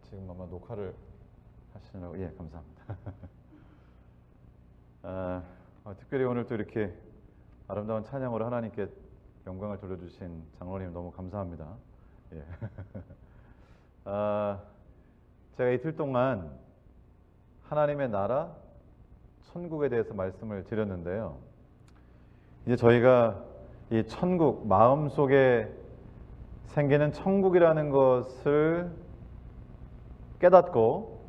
지금 아마 녹화를 하시느라고. 예, 감사합니다. 특별히 오늘 또 이렇게 아름다운 찬양으로 하나님께 영광을 돌려주신 장로님 너무 감사합니다. 예. 제가 이틀 동안 하나님의 나라, 천국에 대해서 말씀을 드렸는데요. 이제 저희가 이 천국, 마음속에 생기는 천국이라는 것을 깨닫고,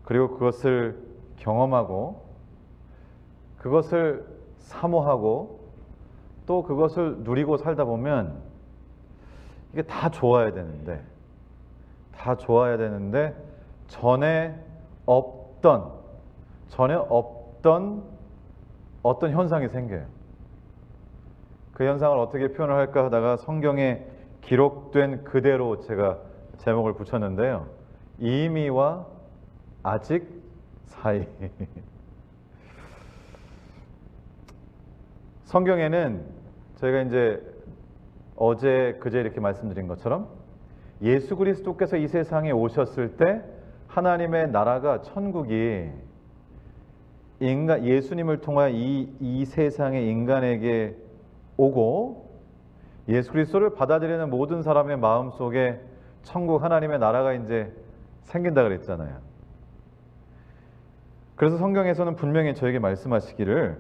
그리고 그것을 경험하고, 그것을 사모하고, 또 그것을 누리고 살다 보면 이게 다 좋아야 되는데 전에 없던 어떤 현상이 생겨요. 그 현상을 어떻게 표현을 할까 하다가 성경에 기록된 그대로 제가 제목을 붙였는데요. 이미와 아직 사이. 성경에는 저희가 이제 어제 그제 이렇게 말씀드린 것처럼 예수 그리스도께서 이 세상에 오셨을 때 하나님의 나라가, 천국이 예수님을 통하여 이 세상의 인간에게 오고, 예수 그리스도를 받아들이는 모든 사람의 마음 속에 천국, 하나님의 나라가 이제 생긴다 그랬잖아요. 그래서 성경에서는 분명히 저에게 말씀하시기를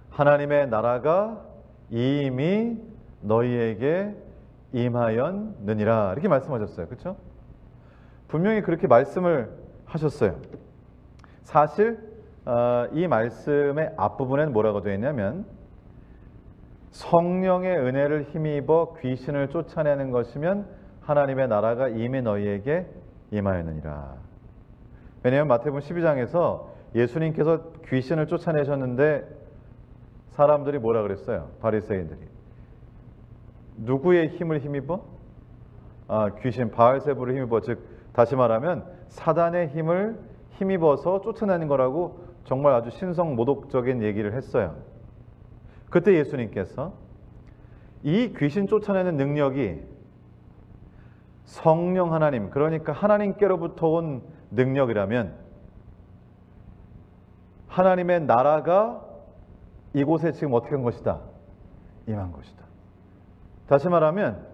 하나님의 나라가 이미 너희에게 임하였느니라, 이렇게 말씀하셨어요. 그렇죠? 분명히 그렇게 말씀을 하셨어요. 사실 이 말씀의 앞부분엔 뭐라고 되어 있냐면, 성령의 은혜를 힘입어 귀신을 쫓아내는 것이면 하나님의 나라가 이미 너희에게 임하였느니라. 왜냐하면 마태복음 12장에서 예수님께서 귀신을 쫓아내셨는데 사람들이 뭐라 그랬어요? 바리새인들이. 누구의 힘을 힘입어? 귀신 바알세불을 힘입어. 즉 다시 말하면 사단의 힘을 힘입어서 쫓아내는 거라고 정말 아주 신성모독적인 얘기를 했어요. 그때 예수님께서 이 귀신 쫓아내는 능력이 성령 하나님, 그러니까 하나님께로부터 온 능력이라면 하나님의 나라가 이곳에 지금 어떻게 한 것이다? 임한 것이다. 다시 말하면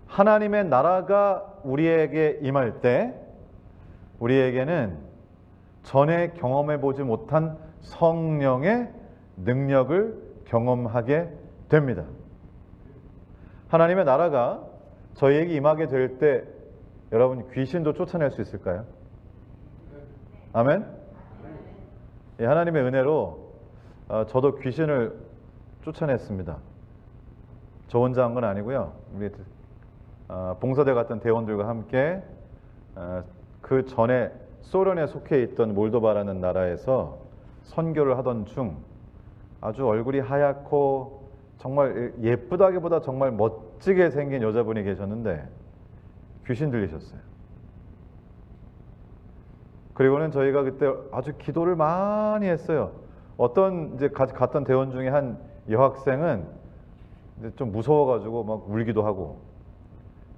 하나님의 나라가 우리에게 임할 때 우리에게는 전에 경험해 보지 못한 성령의 능력을 경험하게 됩니다. 하나님의 나라가 저희에게 임하게 될 때 여러분, 귀신도 쫓아낼 수 있을까요? 아멘? 예, 하나님의 은혜로 저도 귀신을 쫓아냈습니다. 저 혼자 한 건 아니고요. 우리 봉사대 갔던 대원들과 함께 그 전에 소련에 속해 있던 몰도바라는 나라에서 선교를 하던 중 아주 얼굴이 하얗고 정말 예쁘다기보다 정말 멋지게 생긴 여자분이 계셨는데 귀신 들리셨어요. 그리고는 저희가 그때 아주 기도를 많이 했어요. 어떤 이제 갔던 대원 중에 한 여학생은 이제 좀 무서워가지고 막 울기도 하고,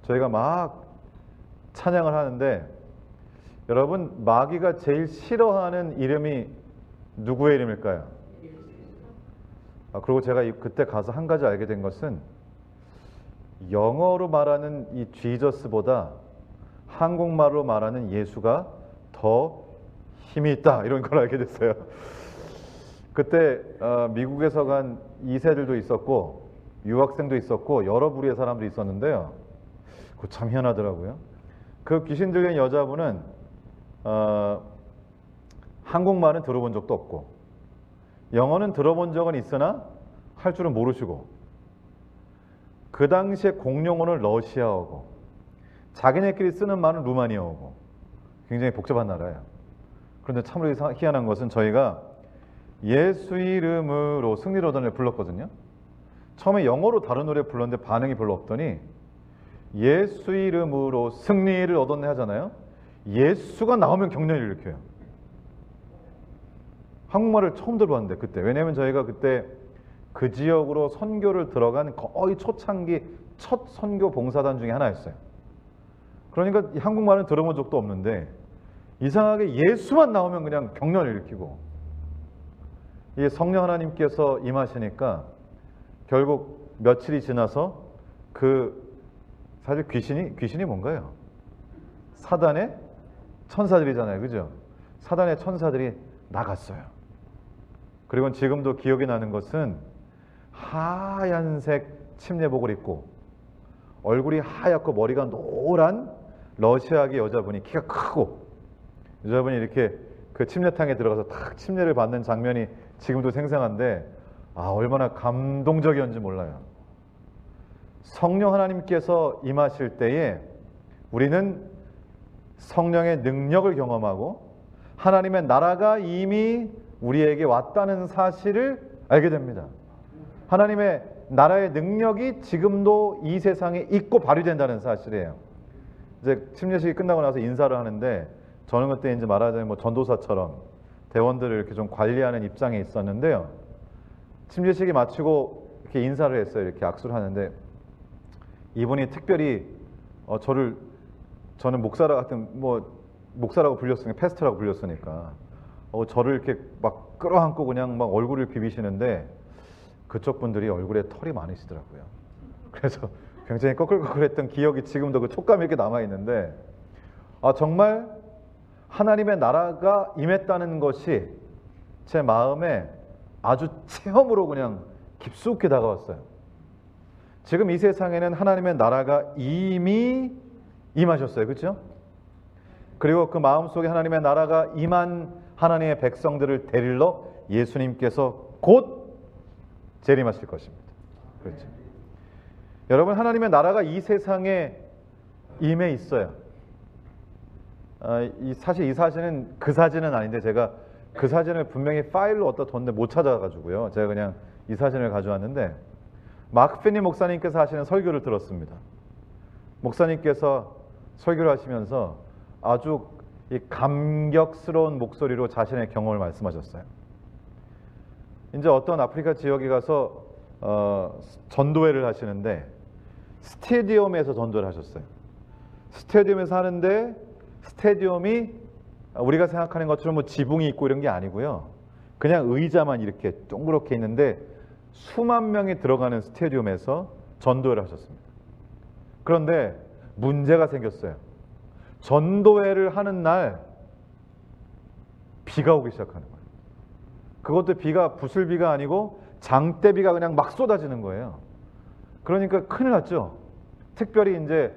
저희가 막 찬양을 하는데, 여러분, 마귀가 제일 싫어하는 이름이 누구의 이름일까요? 그리고 제가 그때 가서 한 가지 알게 된 것은 영어로 말하는 이 지저스보다 한국말로 말하는 예수가 더 힘이 있다, 이런 걸 알게 됐어요. 그때 미국에서 간 2세들도 있었고 유학생도 있었고 여러 부류의 사람들이 있었는데요. 그거 참 희한하더라고요. 그 귀신 들린 여자분은 한국말은 들어본 적도 없고 영어는 들어본 적은 있으나 할 줄은 모르시고, 그 당시에 공용어는 러시아어고 자기네끼리 쓰는 말은 루마니아어고 굉장히 복잡한 나라예요. 그런데 참으로 희한한 것은 저희가 예수 이름으로 승리를 얻어내 불렀거든요. 처음에 영어로 다른 노래 불렀는데 반응이 별로 없더니 예수 이름으로 승리를 얻었네 하잖아요. 예수가 나오면 격려를 일으켜요. 한국말을 처음 들어봤는데 그때. 왜냐하면 저희가 그때 그 지역으로 선교를 들어간 거의 초창기 첫 선교 봉사단 중에 하나였어요. 그러니까 한국말은 들어본 적도 없는데 이상하게 예수만 나오면 그냥 경련을 일으키고, 이 성령 하나님께서 임하시니까 결국 며칠이 지나서 사실 귀신이 뭔가요? 사단의 천사들이잖아요. 그죠? 사단의 천사들이 나갔어요. 그리고 지금도 기억이 나는 것은 하얀색 침례복을 입고 얼굴이 하얗고 머리가 노란 러시아계 여자분이, 키가 크고 여자분이 이렇게 그 침례탕에 들어가서 탁 침례를 받는 장면이 지금도 생생한데, 얼마나 감동적이었는지 몰라요. 성령 하나님께서 임하실 때에 우리는 성령의 능력을 경험하고 하나님의 나라가 이미 우리에게 왔다는 사실을 알게 됩니다. 하나님의 나라의 능력이 지금도 이 세상에 있고 발휘된다는 사실이에요. 이제 침례식이 끝나고 나서 인사를 하는데, 저는 그때 이제 말하자면 전도사처럼 대원들을 이렇게 좀 관리하는 입장에 있었는데요. 침례식이 마치고 이렇게 인사를 했어요. 이렇게 악수를 하는데 이분이 특별히 저는 목사라고 불렸으니까, 패스터라고 불렸으니까 저를 이렇게 막 끌어안고 그냥 막 얼굴을 비비시는데, 그쪽 분들이 얼굴에 털이 많으시더라고요. 그래서 굉장히 꺼끌꺼끌했던 기억이 지금도 그 촉감이 이렇게 남아있는데, 정말 하나님의 나라가 임했다는 것이 제 마음에 아주 체험으로 그냥 깊숙이 다가왔어요. 지금 이 세상에는 하나님의 나라가 이미 임하셨어요. 그렇죠? 그리고 그 마음속에 하나님의 나라가 임한 하나님의 백성들을 데리러 예수님께서 곧 재림하실 것입니다. 그렇죠? 여러분, 하나님의 나라가 이 세상에 임해 있어요. 사실 이 사진은 그 사진은 아닌데, 제가 그 사진을 분명히 파일로 어디다 뒀는데 못 찾아가지고요. 제가 그냥 이 사진을 가져왔는데, 마크 피니 목사님께서 하시는 설교를 들었습니다. 목사님께서 설교를 하시면서 아주 이 감격스러운 목소리로 자신의 경험을 말씀하셨어요. 이제 어떤 아프리카 지역에 가서 전도회를 하시는데, 스테디움에서 전도를 하셨어요. 스테디움에서 하는데, 스테디움이 우리가 생각하는 것처럼 뭐 지붕이 있고 이런 게 아니고요. 그냥 의자만 이렇게 동그랗게 있는데 수만 명이 들어가는 스테디움에서 전도회를 하셨습니다. 그런데 문제가 생겼어요. 전도회를 하는 날 비가 오기 시작하는 거예요. 그것도 비가 부슬비가 아니고 장대비가 그냥 막 쏟아지는 거예요. 그러니까 큰일 났죠. 특별히 이제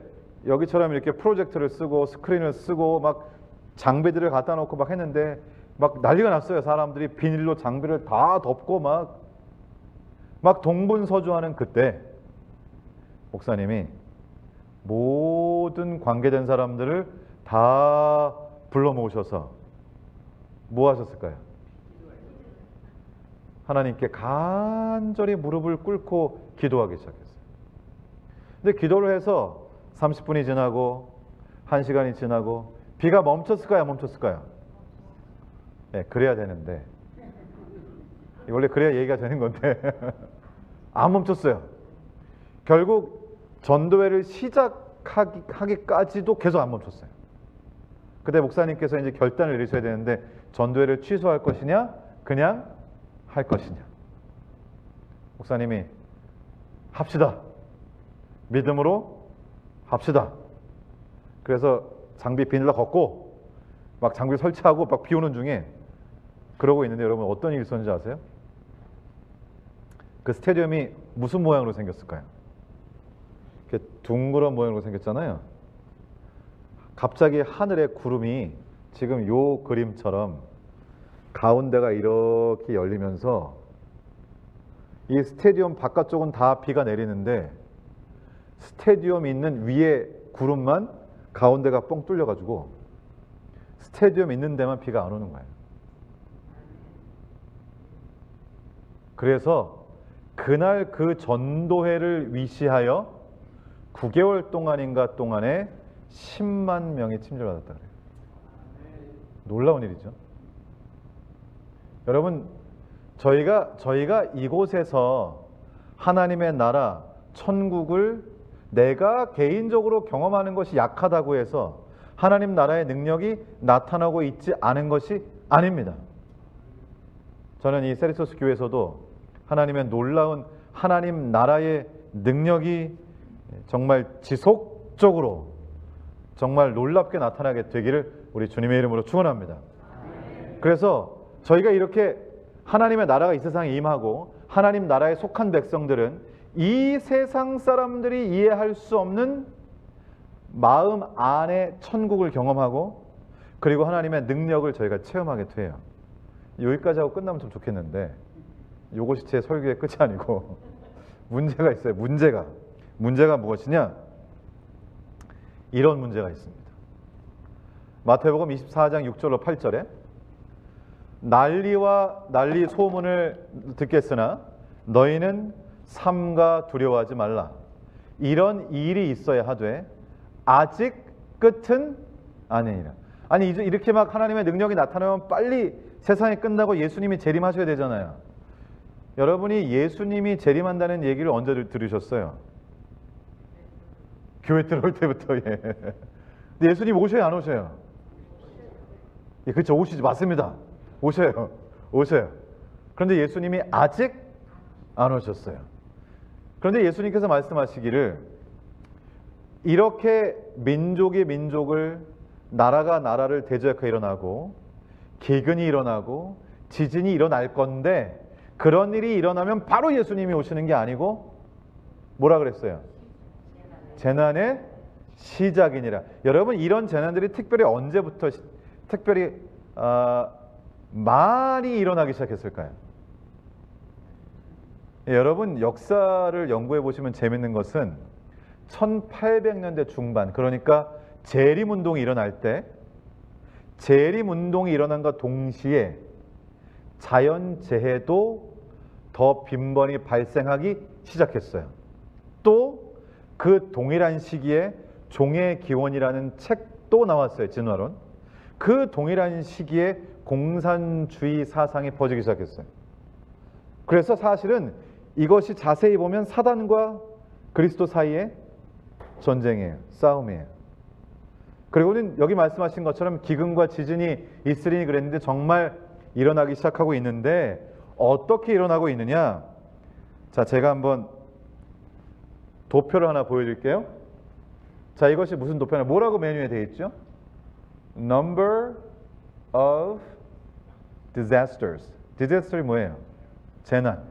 여기처럼 이렇게 프로젝터를 쓰고 스크린을 쓰고 막 장비들을 갖다 놓고 막 했는데 막 난리가 났어요. 사람들이 비닐로 장비를 다 덮고 막 동분서주하는 그때 목사님이 모든 관계된 사람들을 다 불러 모으셔서 뭐 하셨을까요? 하나님께 간절히 무릎을 꿇고 기도하기 시작했어요. 근데 기도를 해서 30분이 지나고 1시간이 지나고 비가 멈췄을까요? 안 멈췄을까요? 네, 그래야 되는데, 원래 그래야 얘기가 되는 건데 안 멈췄어요. 결국 전도회를 시작하기까지도 계속 안 멈췄어요. 그때 목사님께서 이제 결단을 내리셔야 되는데, 전도회를 취소할 것이냐 그냥 할 것이냐. 목사님이 합시다, 믿음으로 합시다. 그래서 장비 비닐로 걷고 막 장비 설치하고 막 비 오는 중에 그러고 있는데, 여러분 어떤 일이 있었는지 아세요? 그 스테디움이 무슨 모양으로 생겼을까요? 이렇게 둥그런 모양으로 생겼잖아요. 갑자기 하늘에 구름이 지금 요 그림처럼 가운데가 이렇게 열리면서 이 스테디움 바깥쪽은 다 비가 내리는데, 스테디움이 있는 위에 구름만 가운데가 뻥 뚫려가지고 스테디움 있는 데만 비가 안 오는 거예요. 그래서 그날 그 전도회를 위시하여 9개월 동안인가 동안에 10만 명이 침례를 받았다 그래요. 놀라운 일이죠. 여러분, 저희가 이곳에서 하나님의 나라, 천국을 내가 개인적으로 경험하는 것이 약하다고 해서 하나님 나라의 능력이 나타나고 있지 않은 것이 아닙니다. 저는 이 세리소스 교회에서도 하나님의 놀라운 하나님 나라의 능력이 정말 지속적으로 정말 놀랍게 나타나게 되기를 우리 주님의 이름으로 축원합니다. 그래서 저희가 이렇게 하나님의 나라가 이 세상에 임하고 하나님 나라에 속한 백성들은 이 세상 사람들이 이해할 수 없는 마음 안에 천국을 경험하고 그리고 하나님의 능력을 저희가 체험하게 돼요. 여기까지 하고 끝나면 좀 좋겠는데 이것이 제 설교의 끝이 아니고 문제가 있어요. 문제가 무엇이냐? 이런 문제가 있습니다. 마태복음 24장 6절로 8절에 난리 소문을 듣겠으나 너희는 삼가 두려워하지 말라. 이런 일이 있어야 하되 아직 끝은 아니니라. 아니 이렇게 막 하나님의 능력이 나타나면 빨리 세상이 끝나고 예수님이 재림하셔야 되잖아요. 여러분이 예수님이 재림한다는 얘기를 언제 들으셨어요? 교회 들어올 때부터. 예. 근데 예수님 오셔요, 안 오셔요? 예, 그렇죠. 오시죠. 맞습니다. 오셔요. 그런데 예수님이 아직 안 오셨어요. 그런데 예수님께서 말씀하시기를 이렇게 민족이 민족을 나라가 나라를 대적해 일어나고 기근이 일어나고 지진이 일어날 건데 그런 일이 일어나면 바로 예수님이 오시는 게 아니고 뭐라 그랬어요? 재난의 시작이니라. 여러분 이런 재난들이 특별히 언제부터 특별히 많이 일어나기 시작했을까요? 예, 여러분 역사를 연구해 보시면 재밌는 것은 1800년대 중반, 그러니까 재림운동이 일어날 때 재림운동이 일어난과 동시에 자연재해도 더 빈번히 발생하기 시작했어요. 또 그 동일한 시기에 종의 기원이라는 책도 나왔어요. 진화론. 그 동일한 시기에 공산주의 사상이 퍼지기 시작했어요. 그래서 사실은 이것이 자세히 보면 사단과 그리스도 사이의 전쟁이에요. 싸움이에요. 그리고는 여기 말씀하신 것처럼 기근과 지진이 있으리니 그랬는데 정말 일어나기 시작하고 있는데 어떻게 일어나고 있느냐? 자, 제가 한번 도표를 하나 보여드릴게요. 자, 이것이 무슨 도표냐? 뭐라고 메뉴에 되어 있죠? Number of disasters. disaster이 뭐예요? 재난.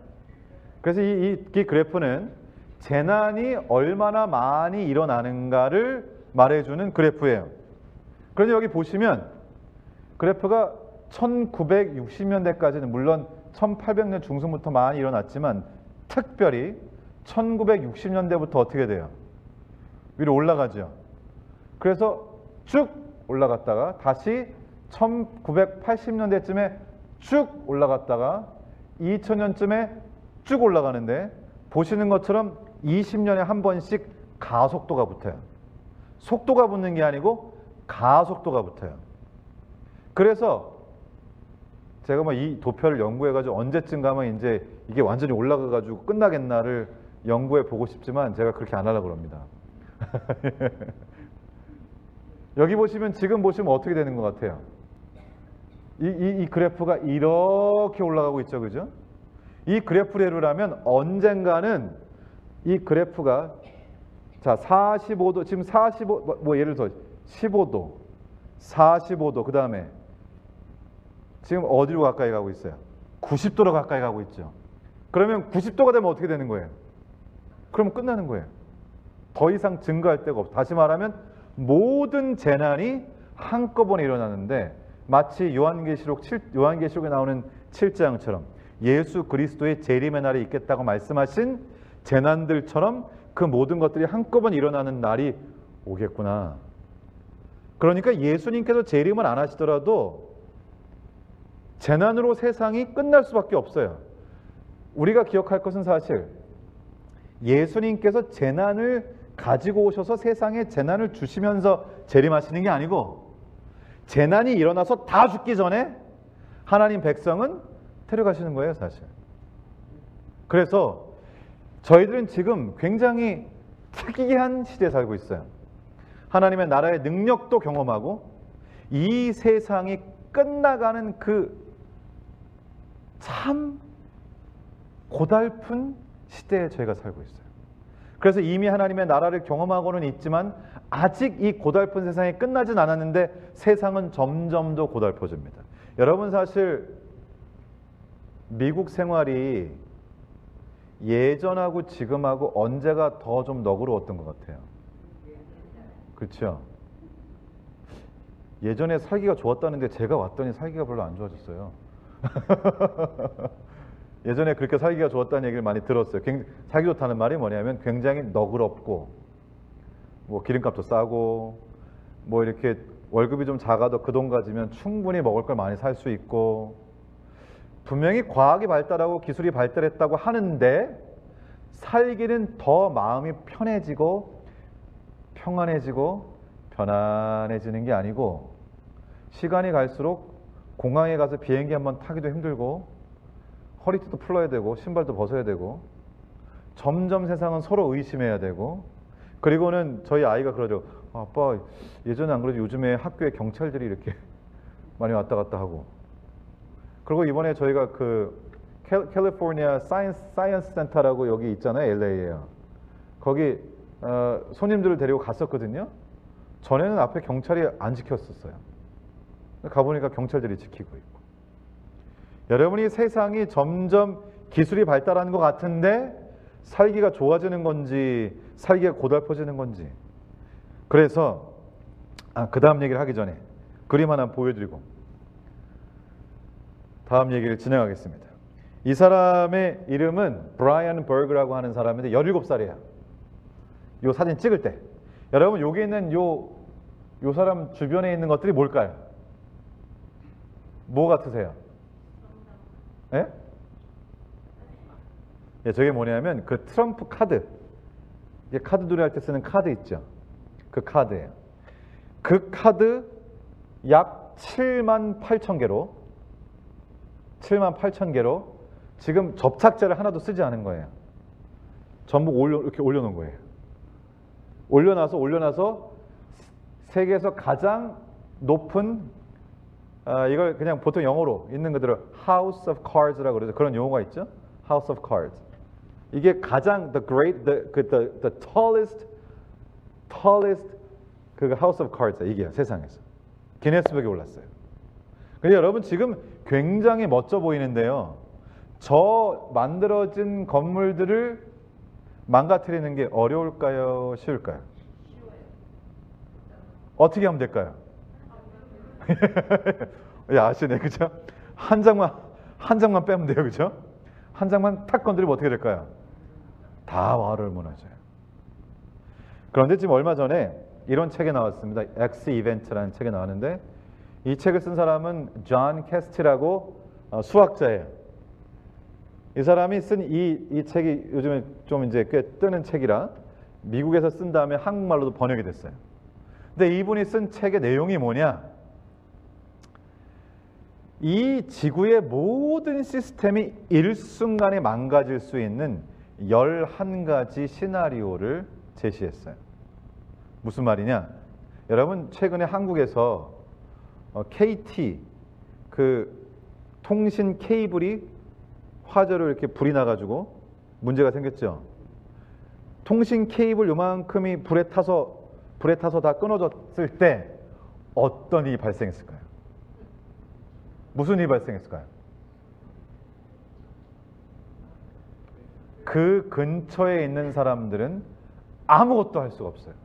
그래서 이 그래프는 재난이 얼마나 많이 일어나는가를 말해주는 그래프예요. 그런데 여기 보시면 그래프가 1960년대까지는 물론 1800년 중순부터 많이 일어났지만 특별히 1960년대부터 어떻게 돼요? 위로 올라가죠. 그래서 쭉 올라갔다가 다시 1980년대쯤에 쭉 올라갔다가 2000년쯤에 쭉 올라가는데 보시는 것처럼 20년에 한 번씩 가속도가 붙어요. 속도가 붙는 게 아니고 가속도가 붙어요. 그래서 제가 뭐 이 도표를 연구해가지고 언제쯤 가면 이제 이게 완전히 올라가가지고 끝나겠나를 연구해 보고 싶지만 제가 그렇게 안 하려고 합니다. 여기 보시면 지금 보시면 어떻게 되는 것 같아요? 이 그래프가 이렇게 올라가고 있죠, 그죠? 이 그래프대로라면 언젠가는 이 그래프가 자 45도 지금 45 뭐 예를 들어 15도 45도 그 다음에 지금 어디로 가까이 가고 있어요? 90도로 가까이 가고 있죠. 그러면 90도가 되면 어떻게 되는 거예요? 그러면 끝나는 거예요. 더 이상 증가할 데가 없어. 다시 말하면 모든 재난이 한꺼번에 일어나는데 마치 요한계시록에 나오는 7장처럼 예수 그리스도의 재림의 날이 있겠다고 말씀하신 재난들처럼 그 모든 것들이 한꺼번에 일어나는 날이 오겠구나. 그러니까 예수님께서 재림을 안 하시더라도 재난으로 세상이 끝날 수밖에 없어요. 우리가 기억할 것은 사실 예수님께서 재난을 가지고 오셔서 세상에 재난을 주시면서 재림하시는 게 아니고 재난이 일어나서 다 죽기 전에 하나님 백성은 데려가시는 거예요, 사실. 그래서 저희들은 지금 굉장히 특이한 시대에 살고 있어요. 하나님의 나라의 능력도 경험하고 이 세상이 끝나가는 그 참 고달픈 시대에 저희가 살고 있어요. 그래서 이미 하나님의 나라를 경험하고는 있지만 아직 이 고달픈 세상이 끝나진 않았는데 세상은 점점 더 고달퍼집니다. 여러분 사실 미국 생활이 예전하고 지금하고 언제가 더 좀 너그러웠던 것 같아요. 그렇죠? 예전에 살기가 좋았다는데 제가 왔더니 살기가 별로 안 좋아졌어요. 예전에 그렇게 살기가 좋았다는 얘기를 많이 들었어요. 살기 좋다는 말이 뭐냐면 굉장히 너그럽고 뭐 기름값도 싸고 뭐 이렇게 월급이 좀 작아도 그 돈 가지면 충분히 먹을 걸 많이 살 수 있고 분명히 과학이 발달하고 기술이 발달했다고 하는데 살기는 더 마음이 편해지고 평안해지고 편안해지는 게 아니고 시간이 갈수록 공항에 가서 비행기 한번 타기도 힘들고 허리띠도 풀어야 되고 신발도 벗어야 되고 점점 세상은 서로 의심해야 되고 그리고는 저희 아이가 그러죠. 아빠 예전에 안 그래도 요즘에 학교에 경찰들이 이렇게 많이 왔다 갔다 하고 그리고 이번에 저희가 그 캘리포니아 사이언스 센터라고 여기 있잖아요. LA에요. 거기 손님들을 데리고 갔었거든요. 전에는 앞에 경찰이 안 지켰었어요. 가보니까 경찰들이 지키고 있고 여러분이 세상이 점점 기술이 발달하는 것 같은데 살기가 좋아지는 건지 살기가 고달퍼지는 건지 그래서 그 다음 얘기를 하기 전에 그림 하나 보여드리고 다음 얘기를 진행하겠습니다. 이 사람의 이름은 브라이언 버그라고 하는 사람인데 17살이에요. 이 사진 찍을 때 여러분 여기 있는 요 사람 주변에 있는 것들이 뭘까요? 뭐 같으세요? 예? 예, 저게 뭐냐면 그 트럼프 카드 이게 카드 도래할 때 쓰는 카드 있죠? 그 카드예요. 그 카드 약 7만 8천 개로 지금 접착제를 하나도 쓰지 않은 거예요. 전부 이렇게 올려놓은 거예요. 올려놔서 세계에서 가장 높은 이걸 그냥 보통 영어로 있는 그대로 House of Cards라고 그러죠. 그런 용어가 있죠. House of Cards. 이게 가장 the tallest 그 House of Cards 이게요. 세상에서. 기네스북에 올랐어요. 근데 여러분 지금 굉장히 멋져 보이는데요. 저 만들어진 건물들을 망가뜨리는 게 어려울까요? 쉬울까요? 어떻게 하면 될까요? 야, 아시네, 그죠? 한 장만 빼면 돼요, 그죠? 한 장만 탁 건드리면 어떻게 될까요? 다 마을을 무너져요. 그런데 지금 얼마 전에 이런 책이 나왔습니다. X 이벤트라는 책이 나왔는데 이 책을 쓴 사람은 존 캐스티라고 수학자예요. 이 사람이 쓴 이 책이 요즘에 좀 이제 꽤 뜨는 책이라 미국에서 쓴 다음에 한국말로도 번역이 됐어요. 근데 이분이 쓴 책의 내용이 뭐냐? 이 지구의 모든 시스템이 일순간에 망가질 수 있는 11가지 시나리오를 제시했어요. 무슨 말이냐? 여러분 최근에 한국에서 KT 그 통신 케이블이 화재로 이렇게 불이 나가지고 문제가 생겼죠. 통신 케이블 요만큼이 불에 타서 다 끊어졌을 때 어떤 일이 발생했을까요? 무슨 일이 발생했을까요? 그 근처에 있는 사람들은 아무것도 할 수가 없어요.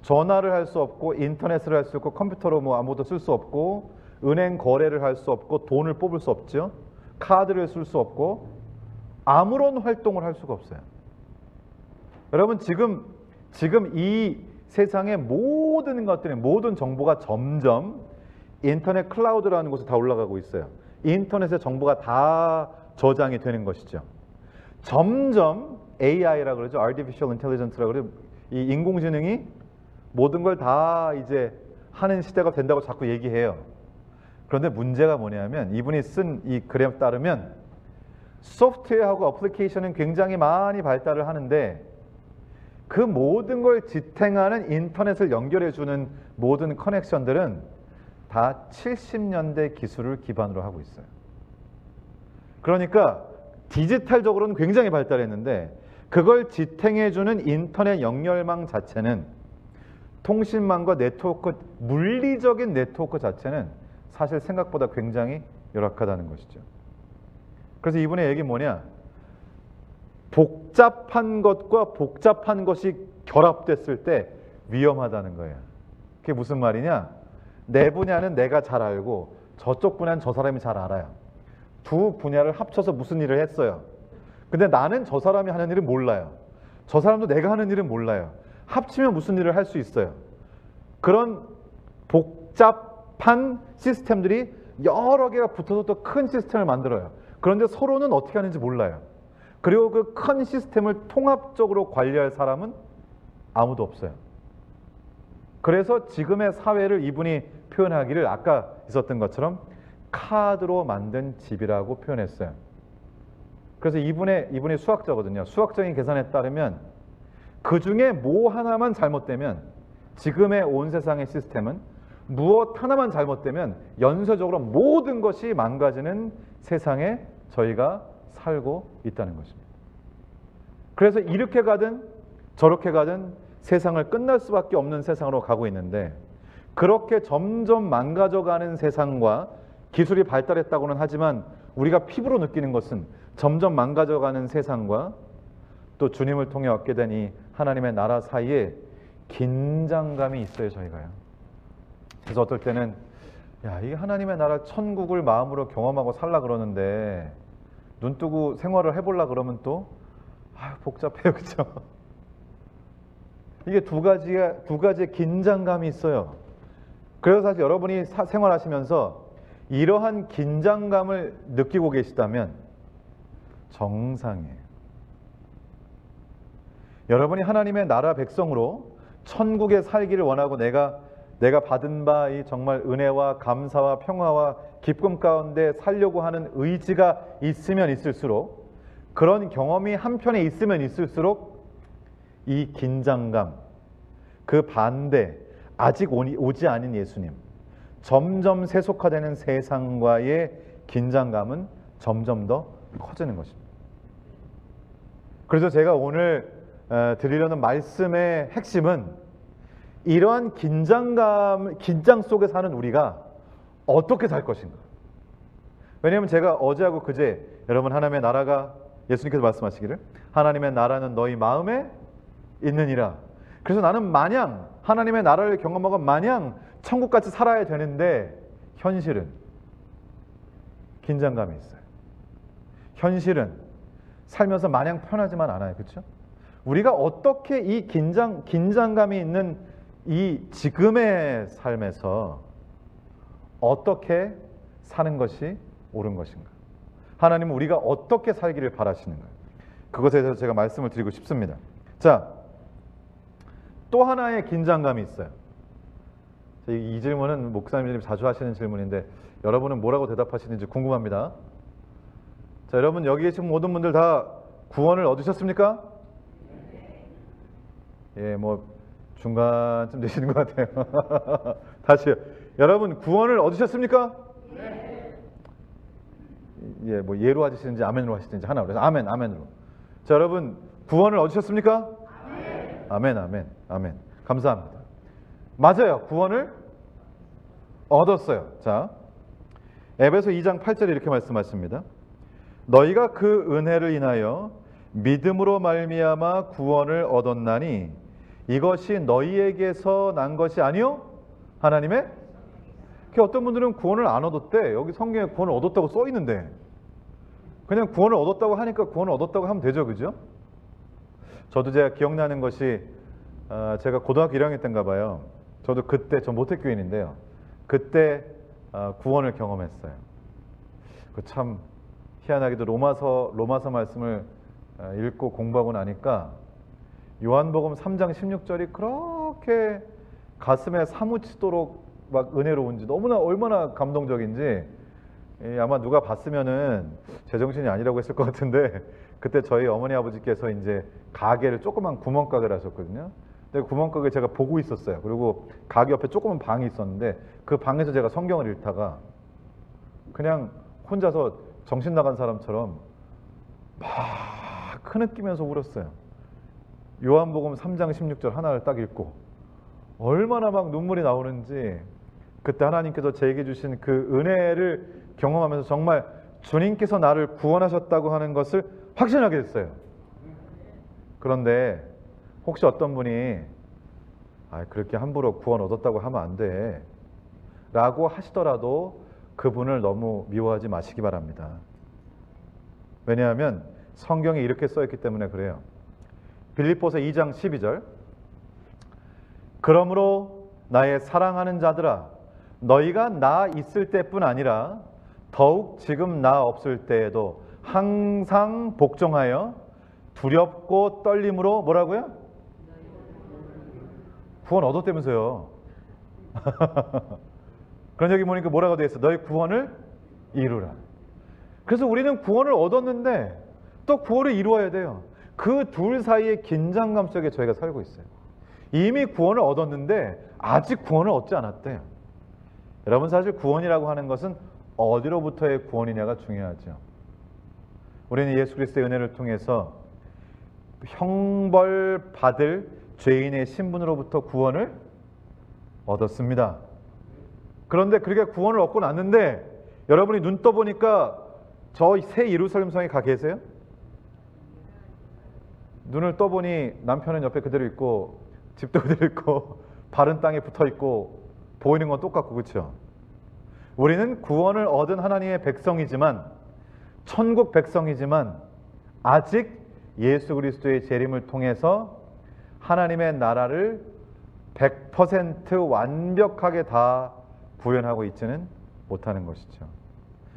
전화를 할 수 없고 인터넷을 할 수 없고 컴퓨터로 뭐 아무것도 쓸 수 없고 은행 거래를 할 수 없고 돈을 뽑을 수 없죠. 카드를 쓸 수 없고 아무런 활동을 할 수가 없어요. 여러분 지금 이 세상의 모든 것들이 모든 정보가 점점 인터넷 클라우드라는 곳에 다 올라가고 있어요. 인터넷에 정보가 다 저장이 되는 것이죠. 점점 AI라고 그러죠. Artificial Intelligence라고 그러죠. 이 인공지능이 모든 걸 다 이제 하는 시대가 된다고 자꾸 얘기해요. 그런데 문제가 뭐냐면 이분이 쓴 이 글에 따르면 소프트웨어하고 어플리케이션은 굉장히 많이 발달을 하는데 그 모든 걸 지탱하는 인터넷을 연결해주는 모든 커넥션들은 다 70년대 기술을 기반으로 하고 있어요. 그러니까 디지털적으로는 굉장히 발달했는데 그걸 지탱해주는 인터넷 연결망 자체는 통신망과 네트워크, 물리적인 네트워크 자체는 사실 생각보다 굉장히 열악하다는 것이죠. 그래서 이분의 얘기는 뭐냐? 복잡한 것과 복잡한 것이 결합됐을 때 위험하다는 거예요. 그게 무슨 말이냐? 내 분야는 내가 잘 알고 저쪽 분야는 저 사람이 잘 알아요. 두 분야를 합쳐서 무슨 일을 했어요. 근데 나는 저 사람이 하는 일을 몰라요. 저 사람도 내가 하는 일은 몰라요. 합치면 무슨 일을 할 수 있어요. 그런 복잡한 시스템들이 여러 개가 붙어서 또 큰 시스템을 만들어요. 그런데 서로는 어떻게 하는지 몰라요. 그리고 그 큰 시스템을 통합적으로 관리할 사람은 아무도 없어요. 그래서 지금의 사회를 이분이 표현하기를 아까 있었던 것처럼 카드로 만든 집이라고 표현했어요. 그래서 이분이 수학자거든요. 수학적인 계산에 따르면 그 중에 뭐 하나만 잘못되면 지금의 온 세상의 시스템은 무엇 하나만 잘못되면 연쇄적으로 모든 것이 망가지는 세상에 저희가 살고 있다는 것입니다. 그래서 이렇게 가든 저렇게 가든 세상을 끝날 수밖에 없는 세상으로 가고 있는데 그렇게 점점 망가져가는 세상과 기술이 발달했다고는 하지만 우리가 피부로 느끼는 것은 점점 망가져가는 세상과 또 주님을 통해 얻게 된 이 하나님의 나라 사이에 긴장감이 있어요, 저희가요. 그래서 어떨 때는 야, 이 하나님의 나라 천국을 마음으로 경험하고 살라 그러는데 눈 뜨고 생활을 해보려 그러면 또 복잡해요, 그렇죠? 이게 두 가지의 긴장감이 있어요. 그래서 사실 여러분이 생활하시면서 이러한 긴장감을 느끼고 계시다면 정상이에요. 여러분이 하나님의 나라 백성으로 천국에 살기를 원하고 내가 받은 바 이 정말 은혜와 감사와 평화와 기쁨 가운데 살려고 하는 의지가 있으면 있을수록 그런 경험이 한편에 있으면 있을수록 이 긴장감, 그 반대, 아직 오지 않은 예수님, 점점 세속화되는 세상과의 긴장감은 점점 더 커지는 것입니다. 그래서 제가 오늘 드리려는 말씀의 핵심은 이러한 긴장 속에 사는 우리가 어떻게 살 것인가. 왜냐하면 제가 어제하고 그제 여러분 하나님의 나라가 예수님께서 말씀하시기를 하나님의 나라는 너희 마음에 있느니라. 그래서 나는 마냥 하나님의 나라를 경험하고 마냥 천국같이 살아야 되는데 현실은 긴장감이 있어요. 현실은 살면서 마냥 편하지만 않아요. 그렇죠? 우리가 어떻게 이 긴장감이 있는 이 지금의 삶에서 어떻게 사는 것이 옳은 것인가? 하나님은 우리가 어떻게 살기를 바라시는가? 그것에 대해서 제가 말씀을 드리고 싶습니다. 자, 또 하나의 긴장감이 있어요. 이 질문은 목사님들이 자주 하시는 질문인데 여러분은 뭐라고 대답하시는지 궁금합니다. 자, 여러분 여기 계신 모든 분들 다 구원을 얻으셨습니까? 예, 뭐 중간쯤 되시는 것 같아요. 다시요. 여러분 구원을 얻으셨습니까? 예, 뭐 예로 하시는지 아멘으로 하시든지 하나. 그래서 아멘으로. 자, 여러분 구원을 얻으셨습니까? 아멘. 감사합니다. 맞아요. 구원을 얻었어요. 자, 에베소 2장 8절에 이렇게 말씀하십니다. 너희가 그 은혜를 인하여 믿음으로 말미암아 구원을 얻었나니 이것이 너희에게서 난 것이 아니요 하나님의. 어떤 분들은 구원을 안 얻었대. 여기 성경에 구원을 얻었다고 써 있는데 그냥 구원을 얻었다고 하니까 구원을 얻었다고 하면 되죠, 그죠? 저도 제가 기억나는 것이 제가 고등학교 1학년 때인가 봐요. 저도 그때 저 모태교인인데요. 그때 구원을 경험했어요. 그 참 희한하게도 로마서 말씀을 읽고 공부하고 나니까 요한복음 3장 16절이 그렇게 가슴에 사무치도록 막 은혜로운지 너무나 얼마나 감동적인지 아마 누가 봤으면은 제정신이 아니라고 했을 것 같은데 그때 저희 어머니 아버지께서 이제 가게를 조그만 구멍가게를 하셨거든요. 근데 구멍가게 제가 보고 있었어요. 그리고 가게 옆에 조그만 방이 있었는데 그 방에서 제가 성경을 읽다가 그냥 혼자서 정신 나간 사람처럼 막 크느끼면서 울었어요. 요한복음 3장 16절 하나를 딱 읽고 얼마나 막 눈물이 나오는지 그때 하나님께서 제게 주신 그 은혜를 경험하면서 정말 주님께서 나를 구원하셨다고 하는 것을 확신하게 됐어요. 그런데 혹시 어떤 분이 그렇게 함부로 구원 얻었다고 하면 안 돼 라고 하시더라도 그분을 너무 미워하지 마시기 바랍니다. 왜냐하면 성경에 이렇게 써있기 때문에 그래요. 빌립보서 2장 12절 그러므로 나의 사랑하는 자들아 너희가 나 있을 때뿐 아니라 더욱 지금 나 없을 때에도 항상 복종하여 두렵고 떨림으로 뭐라고요? 구원 얻었다면서요. 그런 얘기 보니까 뭐라고 되어 있어? 너희 구원을 이루라. 그래서 우리는 구원을 얻었는데 또 구원을 이루어야 돼요. 그 둘 사이의 긴장감 속에 저희가 살고 있어요. 이미 구원을 얻었는데 아직 구원을 얻지 않았대요. 여러분 사실 구원이라고 하는 것은 어디로부터의 구원이냐가 중요하죠. 우리는 예수 그리스도의 은혜를 통해서 형벌 받을 죄인의 신분으로부터 구원을 얻었습니다. 그런데 그렇게 구원을 얻고 났는데 여러분이 눈 떠보니까 저 새 예루살렘 성에 가 계세요? 눈을 떠보니 남편은 옆에 그대로 있고 집도 그대로 있고 발은 땅에 붙어 있고 보이는 건 똑같고 그렇죠? 우리는 구원을 얻은 하나님의 백성이지만 천국 백성이지만 아직 예수 그리스도의 재림을 통해서 하나님의 나라를 100% 완벽하게 다 구현하고 있지는 못하는 것이죠.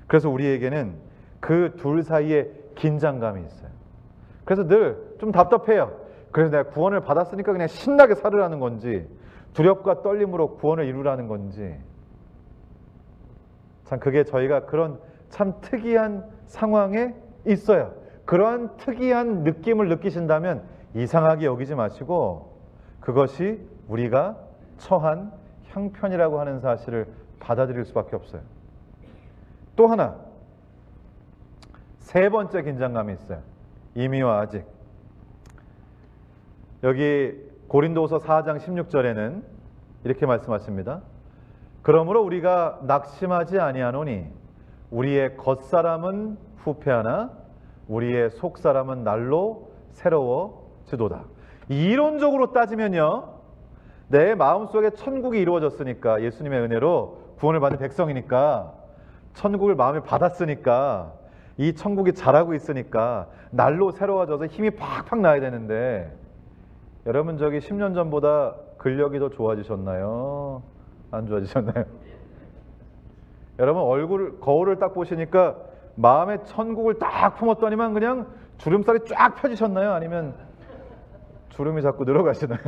그래서 우리에게는 그 둘 사이에 긴장감이 있어요. 그래서 늘 좀 답답해요. 그래서 내가 구원을 받았으니까 그냥 신나게 살으라는 건지 두렵과 떨림으로 구원을 이루라는 건지 참 그게 저희가 그런 참 특이한 상황에 있어요. 그러한 특이한 느낌을 느끼신다면 이상하게 여기지 마시고 그것이 우리가 처한 형편이라고 하는 사실을 받아들일 수밖에 없어요. 또 하나 세 번째 긴장감이 있어요. 이미와 아직. 여기 고린도후서 4장 16절에는 이렇게 말씀하십니다. 그러므로 우리가 낙심하지 아니하노니 우리의 겉사람은 후패하나 우리의 속사람은 날로 새로워지도다. 이론적으로 따지면요, 내 마음속에 천국이 이루어졌으니까 예수님의 은혜로 구원을 받은 백성이니까 천국을 마음에 받았으니까 이 천국이 잘하고 있으니까 날로 새로워져서 힘이 팍팍 나야 되는데 여러분 저기 10년 전보다 근력이 더 좋아지셨나요? 안 좋아지셨나요? 여러분 거울을 딱 보시니까 마음에 천국을 딱 품었더니만 그냥 주름살이 쫙 펴지셨나요? 아니면 주름이 자꾸 늘어가시나요?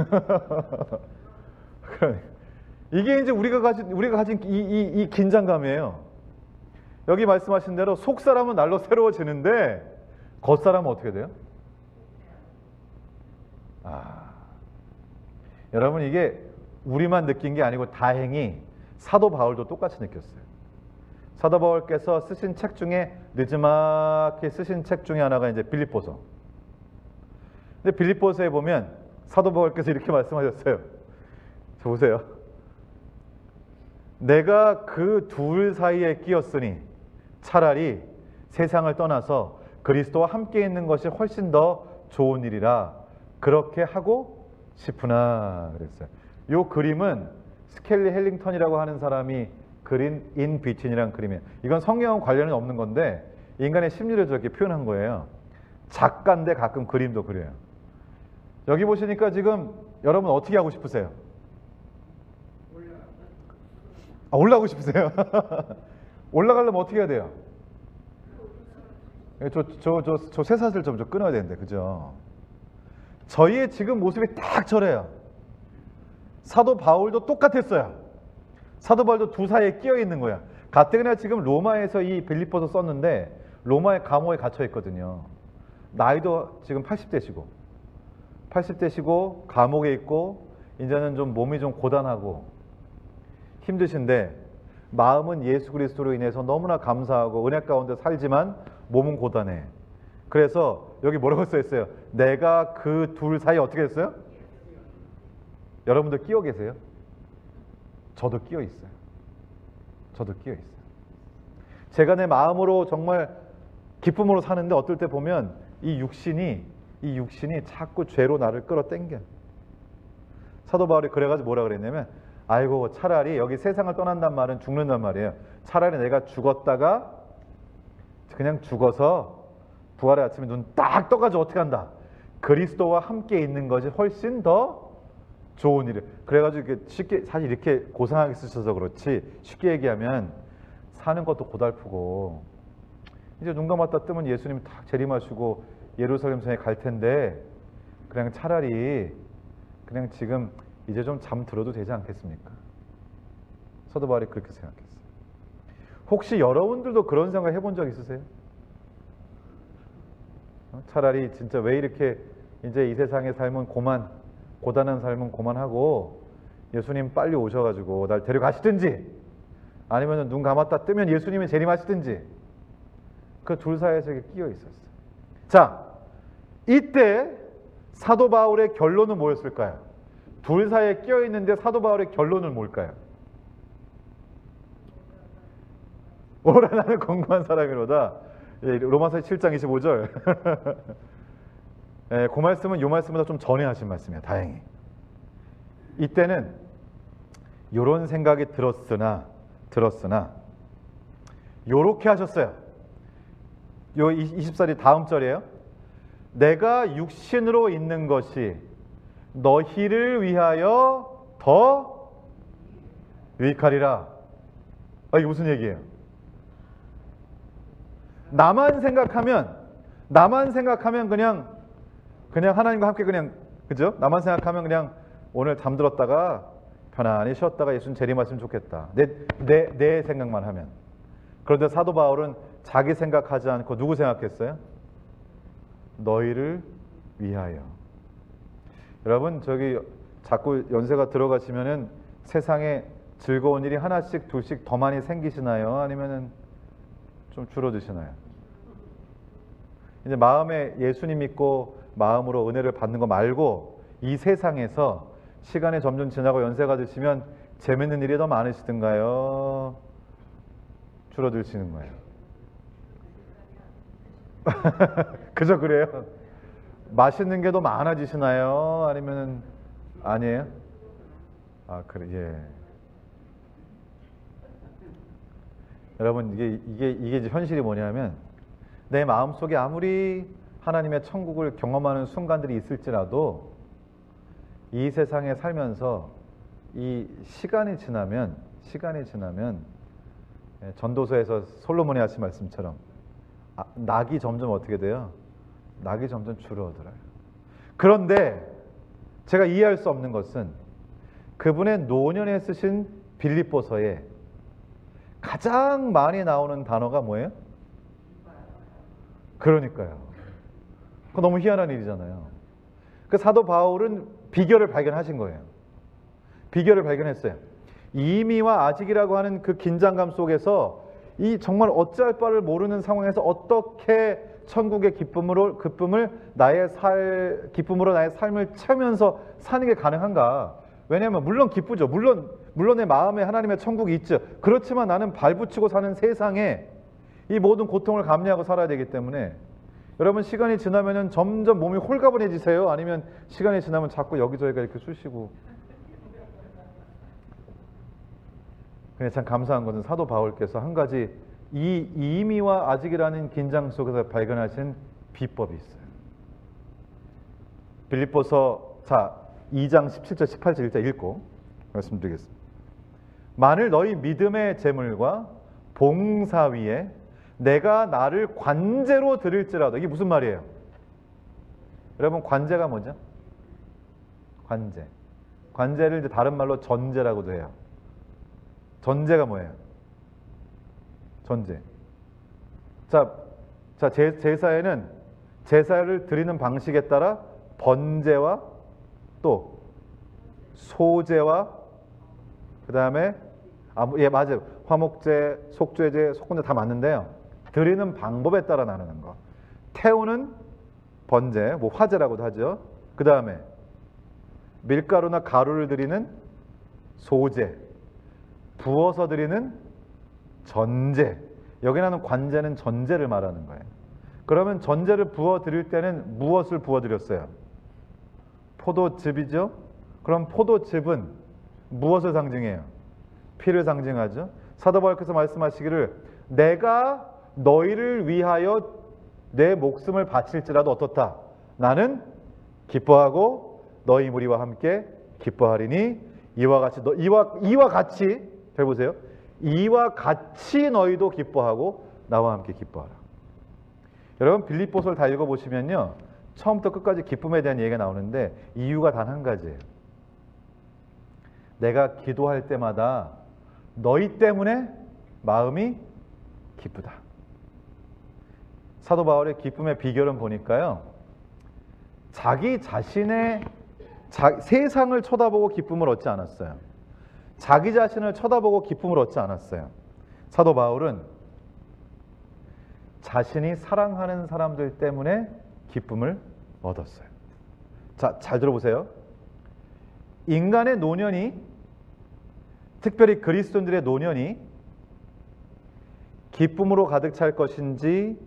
이게 이제 우리가 가진 이 긴장감이에요. 여기 말씀하신 대로 속사람은 날로 새로워지는데 겉사람은 어떻게 돼요? 여러분 이게 우리만 느낀 게 아니고 다행히 사도 바울도 똑같이 느꼈어요. 사도 바울께서 쓰신 책 중에 늦지막히 쓰신 책 중에 하나가 이제 빌립보서. 근데 빌립보서에 보면 사도 바울께서 이렇게 말씀하셨어요. 저 보세요. 내가 그 둘 사이에 끼었으니 차라리 세상을 떠나서 그리스도와 함께 있는 것이 훨씬 더 좋은 일이라 그렇게 하고 싶으나 그랬어요. 이 그림은 스켈리 헬링턴이라고 하는 사람이 그린 인 비틴이라는 그림이에요. 이건 성경과 관련은 없는 건데 인간의 심리를 저렇게 표현한 거예요. 작가인데 가끔 그림도 그려요. 여기 보시니까 지금 여러분 어떻게 하고 싶으세요? 올라가고 싶으세요? 올라가려면 어떻게 해야 돼요? 저 쇠사슬 좀 끊어야 되는데, 그죠? 저희의 지금 모습이 딱 저래요. 사도 바울도 똑같았어요. 사도 바울도 두 사이에 끼어 있는 거야. 가뜩이나 지금 로마에서 이 빌립보서 썼는데 로마의 감옥에 갇혀 있거든요. 나이도 지금 80대시고 감옥에 있고 이제는 좀 몸이 좀 고단하고 힘드신데 마음은 예수 그리스도로 인해서 너무나 감사하고 은혜 가운데 살지만 몸은 고단해. 그래서 여기 뭐라고 써있어요? 내가 그 둘 사이에 어떻게 했어요? 여러분들 끼어 계세요? 저도 끼어 있어요. 저도 끼어 있어요. 제가 내 마음으로 정말 기쁨으로 사는데 어떨 때 보면 이 육신이 자꾸 죄로 나를 끌어당겨. 사도 바울이 그래가지고 뭐라 그랬냐면 아이고 차라리 여기 세상을 떠난단 말은 죽는단 말이에요. 차라리 내가 죽었다가 그냥 죽어서 부활의 아침에 눈 딱 떠가지고 어떻게 한다. 그리스도와 함께 있는 것이 훨씬 더 좋은 일이에요. 그래가지고 이렇게 쉽게 사실 이렇게 고상하게 쓰셔서 그렇지 쉽게 얘기하면 사는 것도 고달프고 이제 눈 감았다 뜨면 예수님이 딱 재림하시고 예루살렘 성에 갈 텐데 그냥 차라리 그냥 지금 이제 좀 잠 들어도 되지 않겠습니까? 사도 바울이 그렇게 생각했어요. 혹시 여러분들도 그런 생각 해본 적 있으세요? 차라리 진짜 왜 이렇게 이제 이 세상의 삶은 고단한 삶은 고만하고 예수님 빨리 오셔가지고 날 데려가시든지 아니면 눈 감았다 뜨면 예수님이 재림하시든지 그 둘 사이에서 끼어 있었어요. 자, 이때 사도 바울의 결론은 뭐였을까요? 둘 사이에 끼어 있는데 사도 바울의 결론은 뭘까요? 오라 나는 건강한 사람이로다. 로마서 7장 25절. 그 말씀은 이 말씀보다 좀 전에 하신 말씀이에요. 다행히. 이때는 이런 생각이 들었으나 요렇게 하셨어요. 요 24절 다음 절이에요. 내가 육신으로 있는 것이 너희를 위하여 더 유익하리라. 이게 무슨 얘기예요? 나만 생각하면 그냥 하나님과 함께 그냥 그죠? 나만 생각하면 그냥 오늘 잠들었다가 편안히 쉬었다가 예수님 재림하시면 좋겠다. 내 생각만 하면. 그런데 사도 바울은 자기 생각하지 않고 누구 생각했어요? 너희를 위하여. 여러분 저기 자꾸 연세가 들어가시면은 세상에 즐거운 일이 하나씩 둘씩 더 많이 생기시나요? 아니면은 좀 줄어드시나요? 이제 마음에 예수님 믿고 마음으로 은혜를 받는 거 말고 이 세상에서 시간이 점점 지나고 연세가 드시면 재밌는 일이 더 많으시든가요? 줄어드시는 거예요? 그저 그래요? 맛있는 게 더 많아지시나요? 아니면 아니에요? 그래, 예. 여러분 이게 이제 현실이 뭐냐면 내 마음속에 아무리 하나님의 천국을 경험하는 순간들이 있을지라도 이 세상에 살면서 이 시간이 지나면 전도서에서 솔로몬이 하신 말씀처럼 낙이 점점 어떻게 돼요? 낙이 점점 줄어들어요. 그런데 제가 이해할 수 없는 것은 그분의 노년에 쓰신 빌립보서에 가장 많이 나오는 단어가 뭐예요? 그러니까요. 그거 너무 희한한 일이잖아요. 그 사도 바울은 비결을 발견하신 거예요. 비결을 발견했어요. 이미와 아직이라고 하는 그 긴장감 속에서 이 정말 어찌할 바를 모르는 상황에서 어떻게 천국의 기쁨으로 나의 삶을 채우면서 사는 게 가능한가? 왜냐하면 물론 기쁘죠. 물론 내 마음에 하나님의 천국이 있죠. 그렇지만 나는 발붙이고 사는 세상에 이 모든 고통을 감내하고 살아야 되기 때문에 여러분 시간이 지나면은 점점 몸이 홀가분해지세요? 아니면 시간이 지나면 자꾸 여기저기가 이렇게 쑤시고. 근데 참 감사한 것은 사도 바울께서 한 가지 이 이미와 아직이라는 긴장 속에서 발견하신 비법이 있어요. 빌립보서 2장 17절 18절 1절 읽고 말씀드리겠습니다. 만일 너희 믿음의 재물과 봉사 위에 내가 나를 관제로 드릴지라도. 이게 무슨 말이에요? 여러분 관제가 뭐죠? 관제를 이제 다른 말로 전제라고도 해요. 전제가 뭐예요? 전제. 제사에는 제사를 드리는 방식에 따라 번제와 또 소제와 그 다음에 예 맞아요. 화목제, 속죄제, 속건제 다 맞는데요. 드리는 방법에 따라 나누는 거. 태우는 번제, 뭐 화제라고도 하죠. 그 다음에 밀가루나 가루를 드리는 소제, 부어서 드리는 전제. 여기 나오는 관제는 전제를 말하는 거예요. 그러면 전제를 부어 드릴 때는 무엇을 부어 드렸어요? 포도즙이죠. 그럼 포도즙은 무엇을 상징해요? 피를 상징하죠. 사도 바울께서 말씀하시기를 내가 너희를 위하여 내 목숨을 바칠지라도 어떻다? 나는 기뻐하고 너희 무리와 함께 기뻐하리니 이와 같이 잘 보세요. 이와 같이 너희도 기뻐하고 나와 함께 기뻐하라. 여러분 빌립보서를 다 읽어보시면요. 처음부터 끝까지 기쁨에 대한 얘기가 나오는데 이유가 단 한 가지예요. 내가 기도할 때마다 너희 때문에 마음이 기쁘다. 사도 바울의 기쁨의 비결은 보니까요. 자기 자신의 세상을 쳐다보고 기쁨을 얻지 않았어요. 자기 자신을 쳐다보고 기쁨을 얻지 않았어요. 사도 바울은 자신이 사랑하는 사람들 때문에 기쁨을 얻었어요. 자, 잘 들어보세요. 인간의 노년이, 특별히 그리스도인들의 노년이 기쁨으로 가득 찰 것인지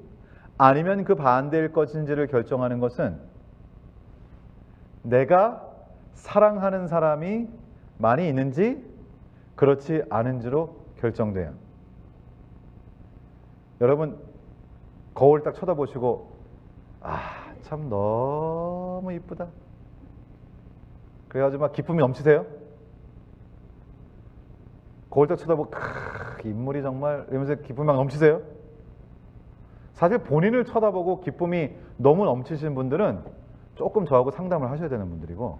아니면 그 반대일 것인지를 결정하는 것은 내가 사랑하는 사람이 많이 있는지 그렇지 않은지로 결정돼요. 여러분 거울 딱 쳐다보시고 참 너무 이쁘다. 그래가지고 막 기쁨이 넘치세요? 거울 딱 쳐다보고 인물이 정말 이러면서 기쁨이 막 넘치세요? 사실 본인을 쳐다보고 기쁨이 너무 넘치시는 분들은 조금 저하고 상담을 하셔야 되는 분들이고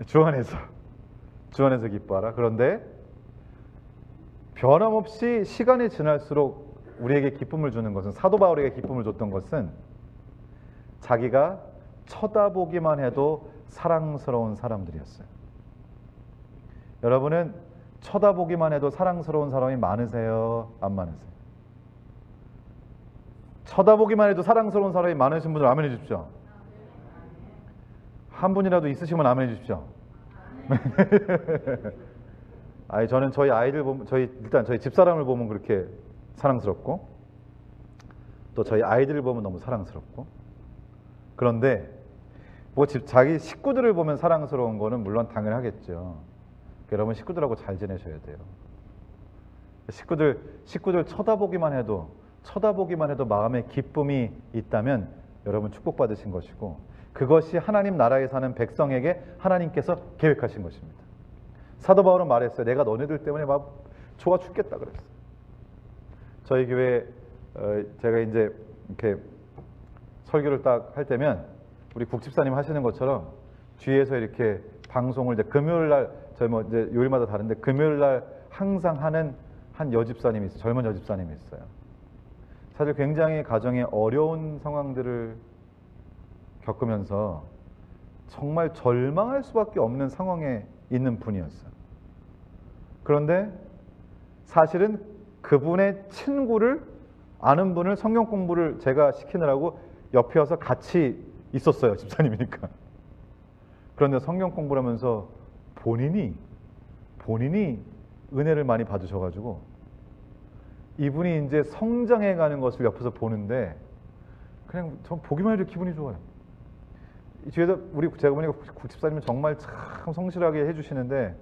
주안에서 기뻐하라. 그런데 변함없이 시간이 지날수록 우리에게 기쁨을 주는 것은 사도 바울에게 기쁨을 줬던 것은 자기가 쳐다보기만 해도 사랑스러운 사람들이었어요. 여러분은 쳐다보기만 해도 사랑스러운 사람이 많으세요? 안 많으세요? 쳐다보기만 해도 사랑스러운 사람이 많으신 분들 아멘 해주십시오. 한 분이라도 있으시면 아멘 해주십시오. 아니 저는 저희 아이들 보면 일단 저희 집사람을 보면 그렇게 사랑스럽고 또 저희 아이들을 보면 너무 사랑스럽고 그런데 뭐 자기 식구들을 보면 사랑스러운 거는 물론 당연하겠죠. 여러분 식구들하고 잘 지내셔야 돼요. 식구들 쳐다보기만 해도 마음에 기쁨이 있다면 여러분 축복받으신 것이고 그것이 하나님 나라에 사는 백성에게 하나님께서 계획하신 것입니다. 사도 바울은 말했어요. 내가 너네들 때문에 막 좋아 죽겠다 그랬어요. 저희 교회 제가 이제 이렇게 설교를 딱 할 때면 우리 국집사님 하시는 것처럼 뒤에서 이렇게 방송을 이제 금요일 날 저희 뭐 이제 요일마다 다른데 금요일 날 항상 하는 한 여집사님이 있어요. 젊은 여집사님이 있어요. 사실 굉장히 가정에 어려운 상황들을 겪으면서 정말 절망할 수밖에 없는 상황에 있는 분이었어요. 그런데 사실은 그분의 친구를 아는 분을 성경 공부를 제가 시키느라고 옆에 와서 같이 있었어요. 집사님이니까. 그런데 성경 공부를 하면서 본인이 은혜를 많이 받으셔가지고 이분이 이제 성장해가는 것을 옆에서 보는데 그냥 전 보기만 해도 기분이 좋아요. 뒤에서 제가 보니까 국집사님은 정말 참 성실하게 해주시는데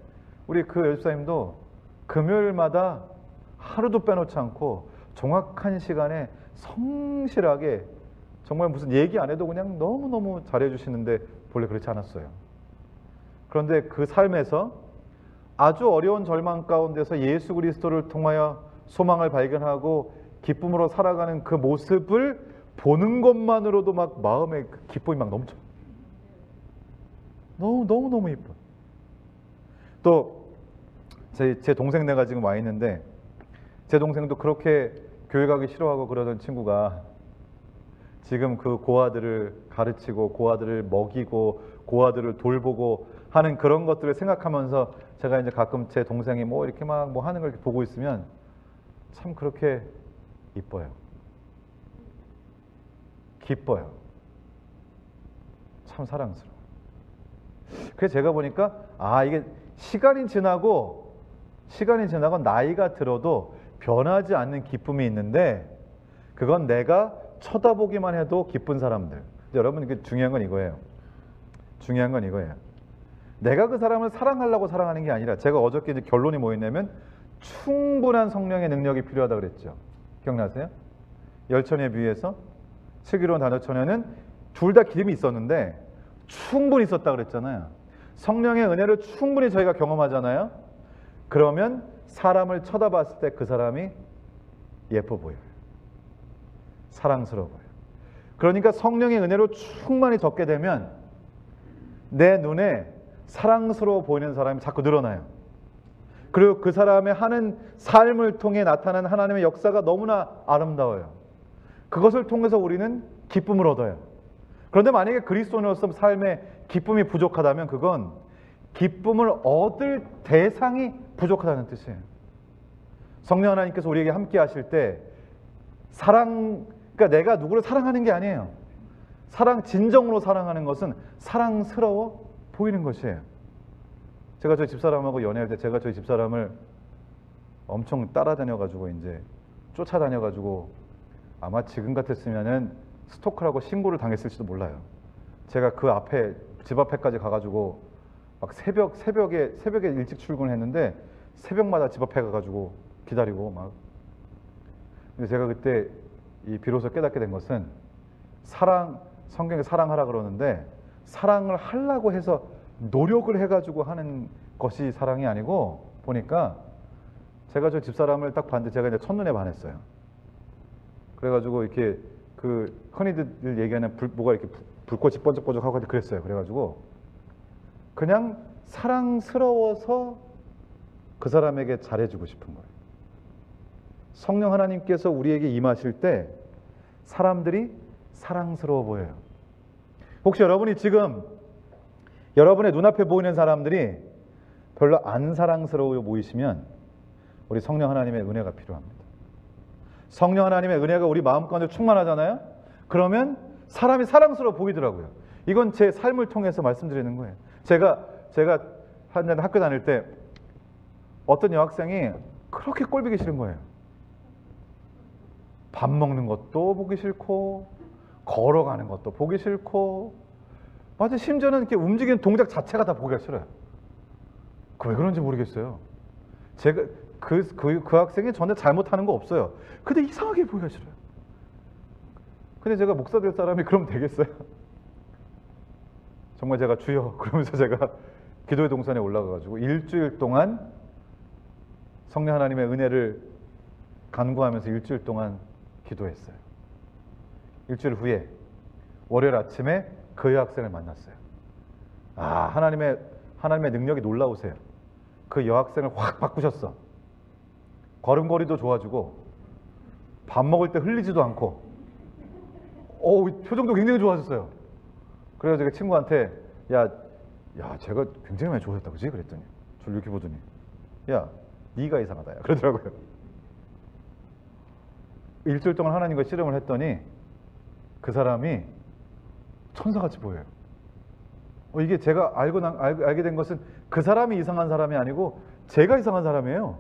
우리 그 여집사님도 금요일마다 하루도 빼놓지 않고 정확한 시간에 성실하게 정말 무슨 얘기 안 해도 그냥 너무너무 잘해주시는데 본래 그렇지 않았어요. 그런데 그 삶에서 아주 어려운 절망 가운데서 예수 그리스도를 통하여 소망을 발견하고 기쁨으로 살아가는 그 모습을 보는 것만으로도 막 마음에 기쁨이 막 넘쳐. 너무 이뻐. 또 제 동생네가 지금 와 있는데 제 동생도 그렇게 교회 가기 싫어하고 그러던 친구가 지금 그 고아들을 가르치고 고아들을 먹이고 고아들을 돌보고 하는 그런 것들을 생각하면서 제가 이제 가끔 제 동생이 뭐 이렇게 막 뭐 하는 걸 이렇게 보고 있으면 참 그렇게 이뻐요. 기뻐요. 참 사랑스러워요. 그래서 제가 보니까 이게 시간이 지나고 나이가 들어도 변하지 않는 기쁨이 있는데 그건 내가 쳐다보기만 해도 기쁜 사람들. 여러분, 중요한 건 이거예요. 내가 그 사람을 사랑하려고 사랑하는 게 아니라, 제가 어저께 이제 결론이 뭐였냐면 충분한 성령의 능력이 필요하다고 그랬죠. 기억나세요? 열처녀에 비해서 슬기로운 다녀처녀는 둘 다 기름이 있었는데 충분히 있었다고 그랬잖아요. 성령의 은혜를 충분히 저희가 경험하잖아요. 그러면 사람을 쳐다봤을 때 그 사람이 예뻐 보여요. 사랑스러워 보여요. 그러니까 성령의 은혜로 충만히 적게 되면 내 눈에 사랑스러워 보이는 사람이 자꾸 늘어나요. 그리고 그 사람의 하는 삶을 통해 나타나는 하나님의 역사가 너무나 아름다워요. 그것을 통해서 우리는 기쁨을 얻어요. 그런데 만약에 그리스도인으로서 삶에 기쁨이 부족하다면 그건 기쁨을 얻을 대상이 부족하다는 뜻이에요. 성령 하나님께서 우리에게 함께 하실 때 그러니까 내가 누구를 사랑하는 게 아니에요. 진정으로 사랑하는 것은 사랑스러워 보이는 것이에요. 제가 저희 집사람하고 연애할 때 제가 저희 집사람을 엄청 따라다녀가지고 이제 쫓아다녀가지고 아마 지금 같았으면은 스토커라고 신고를 당했을지도 몰라요. 제가 그 앞에 집 앞에까지 가가지고 막 새벽에 일찍 출근했는데 새벽마다 집 앞에 가가지고 기다리고 막. 근데 제가 그때 비로소 깨닫게 된 것은 성경에 사랑하라 그러는데 사랑을 하려고 해서 노력을 해가지고 하는 것이 사랑이 아니고 보니까 제가 저 집사람을 딱 봤는데 제가 이제 첫눈에 반했어요. 그래가지고 이렇게 흔히들 얘기하는 뭐가 이렇게 불꽃이 번쩍번쩍하고 그랬어요. 그래가지고 그냥 사랑스러워서 그 사람에게 잘해주고 싶은 거예요. 성령 하나님께서 우리에게 임하실 때 사람들이 사랑스러워 보여요. 혹시 여러분이 지금 여러분의 눈앞에 보이는 사람들이 별로 안 사랑스러워 보이시면 우리 성령 하나님의 은혜가 필요합니다. 성령 하나님의 은혜가 우리 마음 가운데 충만하잖아요. 그러면 사람이 사랑스러워 보이더라고요. 이건 제 삶을 통해서 말씀드리는 거예요. 제가 학교 다닐 때 어떤 여학생이 그렇게 꼴보기 싫은 거예요. 밥 먹는 것도 보기 싫고 걸어가는 것도 보기 싫고 심지어는 이렇게 움직이는 동작 자체가 다 보기가 싫어요. 왜 그런지 모르겠어요. 제가 그 학생이 전에 잘못하는 거 없어요. 근데 이상하게 보기가 싫어요. 근데 제가 목사 될 사람이 그러면 되겠어요? 정말 제가 주여 그러면서 제가 기도의 동산에 올라가가지고 일주일 동안 성령 하나님의 은혜를 간구하면서 일주일 동안 기도했어요. 일주일 후에 월요일 아침에 그 여학생을 만났어요. 하나님의 능력이 놀라우세요. 그 여학생을 확 바꾸셨어. 걸음걸이도 좋아지고 밥 먹을 때 흘리지도 않고 표정도 굉장히 좋아졌어요. 그래서 제가 친구한테 야 제가 굉장히 많이 좋아졌다 그지? 그랬더니 저를 이렇게 보더니 야 네가 이상하다 그러더라고요. 일주일 동안 하나님과 씨름을 했더니 그 사람이 천사같이 보여요. 이게 제가 알게 된 것은 그 사람이 이상한 사람이 아니고 제가 이상한 사람이에요.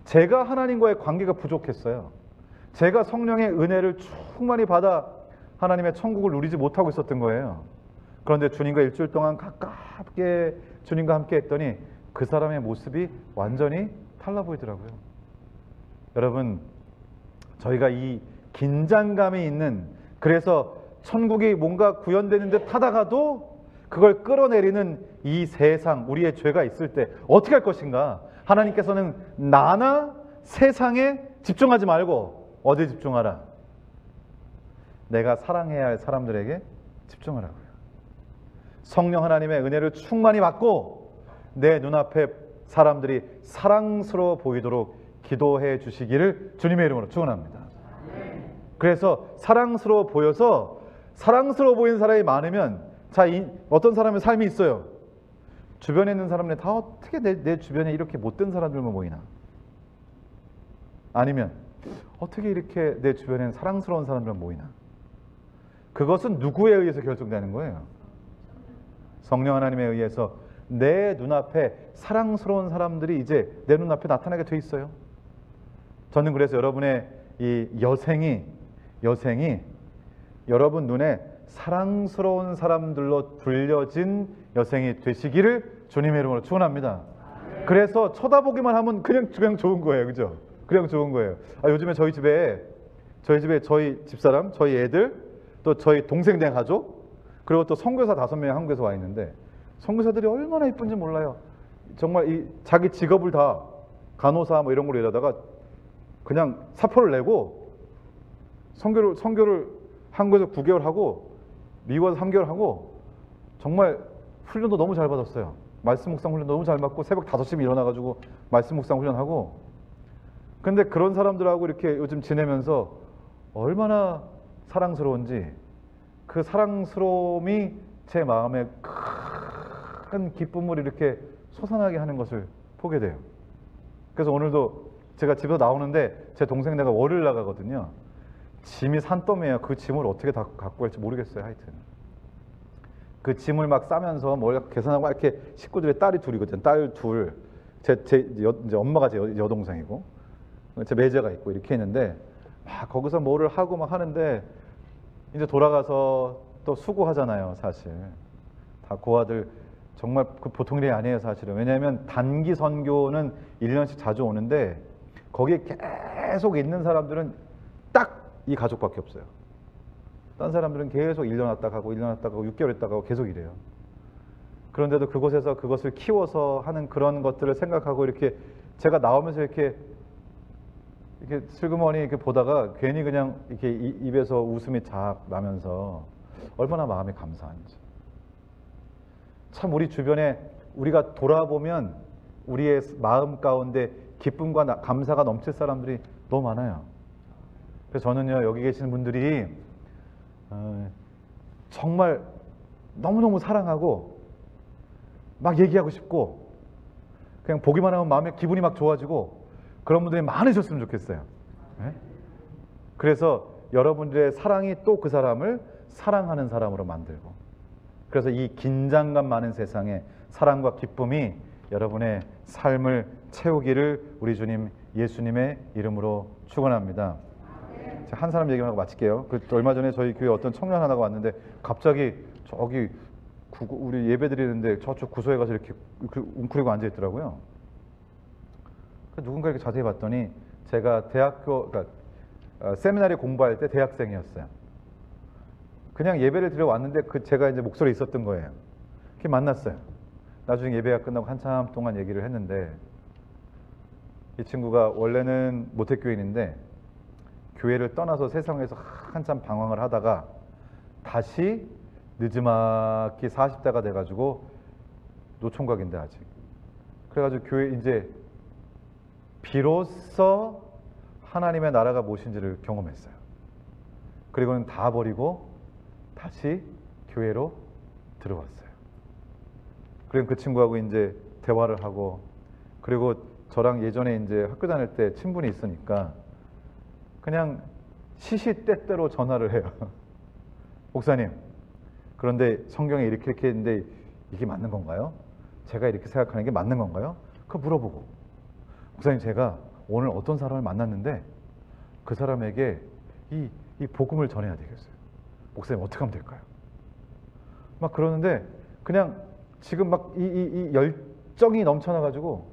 제가 하나님과의 관계가 부족했어요. 제가 성령의 은혜를 충만히 받아 하나님의 천국을 누리지 못하고 있었던 거예요. 그런데 주님과 일주일 동안 가깝게 주님과 함께 했더니 그 사람의 모습이 완전히 달라 보이더라고요. 여러분, 저희가 이 긴장감이 있는, 그래서 천국이 뭔가 구현되는 듯 하다가도 그걸 끌어내리는 이 세상, 우리의 죄가 있을 때 어떻게 할 것인가? 하나님께서는 나나 세상에 집중하지 말고 어디에 집중하라? 내가 사랑해야 할 사람들에게 집중하라고요. 성령 하나님의 은혜를 충만히 받고 내 눈앞에 사람들이 사랑스러워 보이도록 기도해 주시기를 주님의 이름으로 축원합니다. 그래서 사랑스러워 보여서 사랑스러워 보이는 사람이 많으면 자, 어떤 사람의 삶이 있어요. 주변에 있는 사람들 다 어떻게 내 주변에 이렇게 못된 사람들만 모이나? 아니면 어떻게 이렇게 내 주변에는 사랑스러운 사람들만 모이나? 그것은 누구에 의해서 결정되는 거예요? 성령 하나님에 의해서 내 눈앞에 사랑스러운 사람들이 이제 내 눈앞에 나타나게 돼 있어요. 저는 그래서 여러분의 이 여생이 여러분 눈에 사랑스러운 사람들로 불려진 여생이 되시기를 주님의 이름으로 축원합니다. 그래서 쳐다보기만 하면 그냥 좋은 거예요. 그죠? 그냥 좋은 거예요. 요즘에 저희 집에 저희 집사람, 저희 애들, 또 저희 동생네 가족, 그리고 또 선교사 5명이 한국에서 와 있는데 선교사들이 얼마나 이쁜지 몰라요. 정말 자기 직업을 다 간호사 뭐 이런 걸로 일하다가 그냥 사표를 내고 선교를 한국에서 9개월 하고 미국 와서 3개월 하고 정말 훈련도 너무 잘 받았어요. 말씀 묵상 훈련도 너무 잘 받고 새벽 5시에 일어나가지고 말씀 묵상 훈련하고. 근데 그런 사람들하고 이렇게 요즘 지내면서 얼마나 사랑스러운지 그 사랑스러움이 제 마음에 큰 기쁨을 이렇게 솟아나게 하는 것을 보게 돼요. 그래서 오늘도 제가 집에서 나오는데 제 동생 내가 월요일 나가거든요. 짐이 산더미예요. 그 짐을 어떻게 다 갖고 갈지 모르겠어요. 하여튼 그 짐을 막 싸면서 뭘 계산하고 이렇게 식구들의 딸이 둘이거든요. 딸 둘, 이제 엄마가 제 여동생이고 제 매제가 있고 이렇게 있는데 막 거기서 뭐를 하고 막 하는데 이제 돌아가서 또 수고하잖아요. 사실 다 고아들 정말 그 보통 일이 아니에요. 사실은. 왜냐하면 단기 선교는 1년씩 자주 오는데 거기에 계속 있는 사람들은 딱 이 가족밖에 없어요. 딴 사람들은 계속 1년 왔다 가고 1년 왔다 가고 6개월 있다 가고 계속 이래요. 그런데도 그곳에서 그것을 키워서 하는 그런 것들을 생각하고 이렇게 제가 나오면서 이렇게 슬그머니 이렇게 보다가 괜히 그냥 이렇게 입에서 웃음이 쫙 나면서 얼마나 마음이 감사한지. 참 우리 주변에 우리가 돌아보면 우리의 마음 가운데 기쁨과 감사가 넘칠 사람들이 너무 많아요. 그래서 저는요, 여기 계시는 분들이 정말 너무너무 사랑하고 막 얘기하고 싶고 그냥 보기만 하면 마음에 기분이 막 좋아지고 그런 분들이 많으셨으면 좋겠어요. 네? 그래서 여러분들의 사랑이 또 그 사람을 사랑하는 사람으로 만들고, 그래서 이 긴장감 많은 세상에 사랑과 기쁨이 여러분의 삶을 채우기를 우리 주님 예수님의 이름으로 축원합니다. 한 사람 얘기만 하고 마칠게요. 얼마 전에 저희 교회 어떤 청년 하나가 왔는데 갑자기 저기 우리 예배 드리는데 저쪽 구소에 가서 이렇게 웅크리고 앉아 있더라고요. 누군가 이렇게 자세히 봤더니 제가 그러니까 세미나리 공부할 때 대학생이었어요. 그냥 예배를 드려 왔는데 제가 이제 목소리 있었던 거예요. 이렇게 만났어요. 나중에 예배가 끝나고 한참 동안 얘기를 했는데 이 친구가 원래는 모태교인인데 교회를 떠나서 세상에서 한참 방황을 하다가 다시 늦지막히 40대가 돼가지고 노총각인데 아직. 그래가지고 교회 이제 비로소 하나님의 나라가 무엇인지를 경험했어요. 그리고는 다 버리고 다시 교회로 들어왔어요. 그리고 그 친구하고 이제 대화를 하고, 그리고 저랑 예전에 이제 학교 다닐 때 친분이 있으니까 그냥 시시때때로 전화를 해요. 목사님, 그런데 성경에 이렇게 했는데 이게 맞는 건가요? 제가 이렇게 생각하는 게 맞는 건가요? 그거 물어보고, 목사님 제가 오늘 어떤 사람을 만났는데 그 사람에게 이 복음을 전해야 되겠어요. 목사님 어떻게 하면 될까요? 막 그러는데 그냥 지금 막 이 열정이 넘쳐나가지고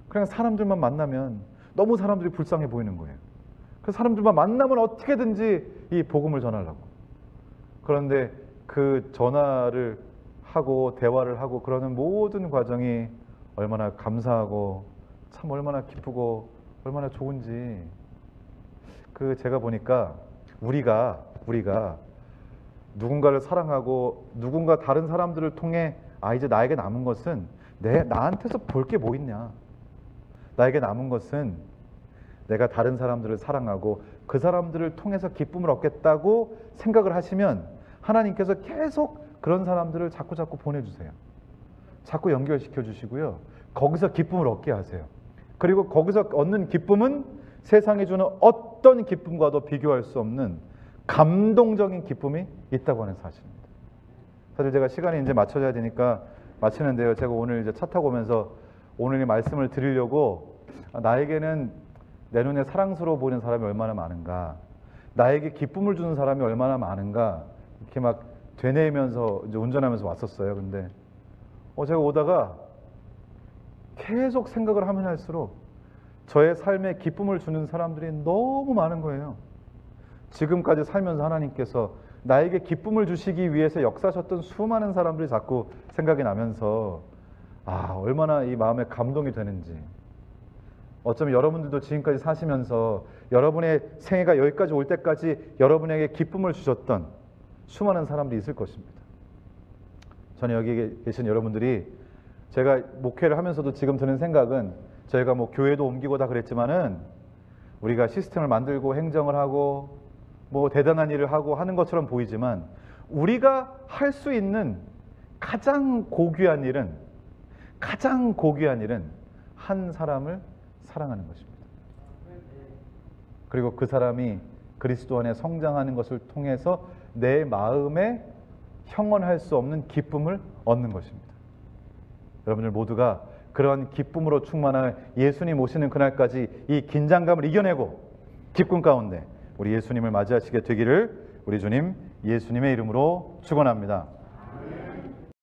그냥 사람들만 만나면 너무 사람들이 불쌍해 보이는 거예요. 그 사람들만 만나면 어떻게든지 이 복음을 전하려고. 그런데 그 전화를 하고 대화를 하고 그러는 모든 과정이 얼마나 감사하고 참 얼마나 기쁘고 얼마나 좋은지. 제가 보니까 우리가 누군가를 사랑하고 누군가 다른 사람들을 통해 이제 나에게 남은 것은 나한테서 볼 게 뭐 있냐. 나에게 남은 것은 내가 다른 사람들을 사랑하고 그 사람들을 통해서 기쁨을 얻겠다고 생각을 하시면 하나님께서 계속 그런 사람들을 자꾸 보내주세요. 자꾸 연결시켜 주시고요. 거기서 기쁨을 얻게 하세요. 그리고 거기서 얻는 기쁨은 세상에 주는 어떤 기쁨과도 비교할 수 없는 감동적인 기쁨이 있다고 하는 사실입니다. 사실 제가 시간이 이제 맞춰져야 되니까 마치는데요. 제가 오늘 이제 차 타고 오면서 오늘 이 말씀을 드리려고 나에게는 내 눈에 사랑스러워 보이는 사람이 얼마나 많은가, 나에게 기쁨을 주는 사람이 얼마나 많은가 이렇게 막 되뇌면서 이제 운전하면서 왔었어요. 근데 제가 오다가 계속 생각을 하면 할수록 저의 삶에 기쁨을 주는 사람들이 너무 많은 거예요. 지금까지 살면서 하나님께서 나에게 기쁨을 주시기 위해서 역사하셨던 수많은 사람들이 자꾸 생각이 나면서 얼마나 이 마음에 감동이 되는지. 어쩌면 여러분들도 지금까지 사시면서 여러분의 생애가 여기까지 올 때까지 여러분에게 기쁨을 주셨던 수많은 사람들이 있을 것입니다. 저는 여기 계신 여러분들이, 제가 목회를 하면서도 지금 드는 생각은, 저희가 뭐 교회도 옮기고 다 그랬지만은 우리가 시스템을 만들고 행정을 하고 뭐 대단한 일을 하고 하는 것처럼 보이지만 우리가 할 수 있는 가장 고귀한 일은 한 사람을 사랑하는 것입니다. 그리고 그 사람이 그리스도 안에 성장하는 것을 통해서 내 마음에 형언할 수 없는 기쁨을 얻는 것입니다. 여러분들 모두가 그런 기쁨으로 충만한 예수님 오시는 그날까지 이 긴장감을 이겨내고 기쁨 가운데 우리 예수님을 맞이하시게 되기를 우리 주님 예수님의 이름으로 축원합니다.